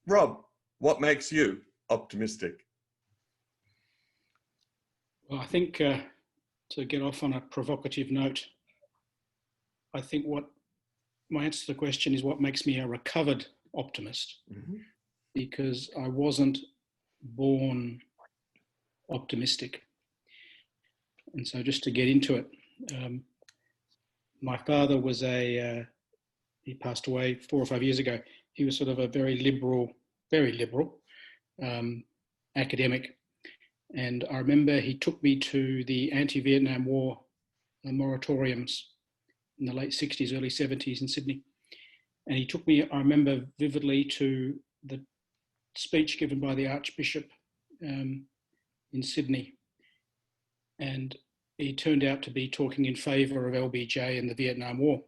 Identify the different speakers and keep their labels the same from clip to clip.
Speaker 1: Rob, what makes you optimistic?
Speaker 2: Well, I think to get off on a provocative note, I think what my answer to the question is what makes me a recovered optimist, because I wasn't born optimistic. And so just to get into it, my father was he passed away 4 or 5 years ago. He was sort of a very liberal academic. And I remember he took me to the anti-Vietnam War moratoriums in the late 60s, early 70s in Sydney. And he took me, I remember vividly, to the speech given by the Archbishop in Sydney. And he turned out to be talking in favour of LBJ and the Vietnam War.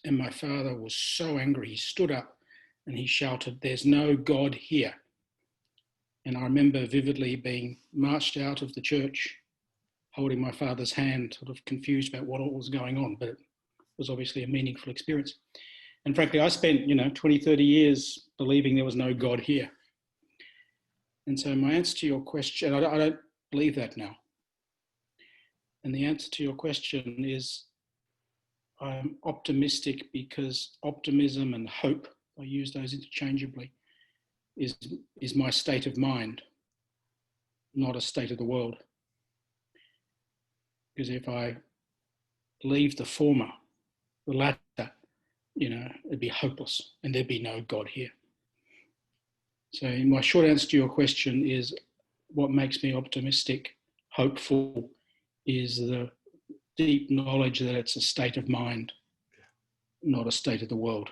Speaker 2: And my father was so angry, he stood up and he shouted, "There's no God here." And I remember vividly being marched out of the church, holding my father's hand, sort of confused about what all was going on, but it was obviously a meaningful experience. And frankly, I spent, 20, 30 years believing there was no God here. And so my answer to your question, I don't believe that now. And the answer to your question is I'm optimistic because optimism and hope, I use those interchangeably, is my state of mind, not a state of the world. Because if I believe the former, the latter, it'd be hopeless and there'd be no God here. So my short answer to your question is what makes me optimistic, hopeful, is the deep knowledge that it's a state of mind, not a state of the world.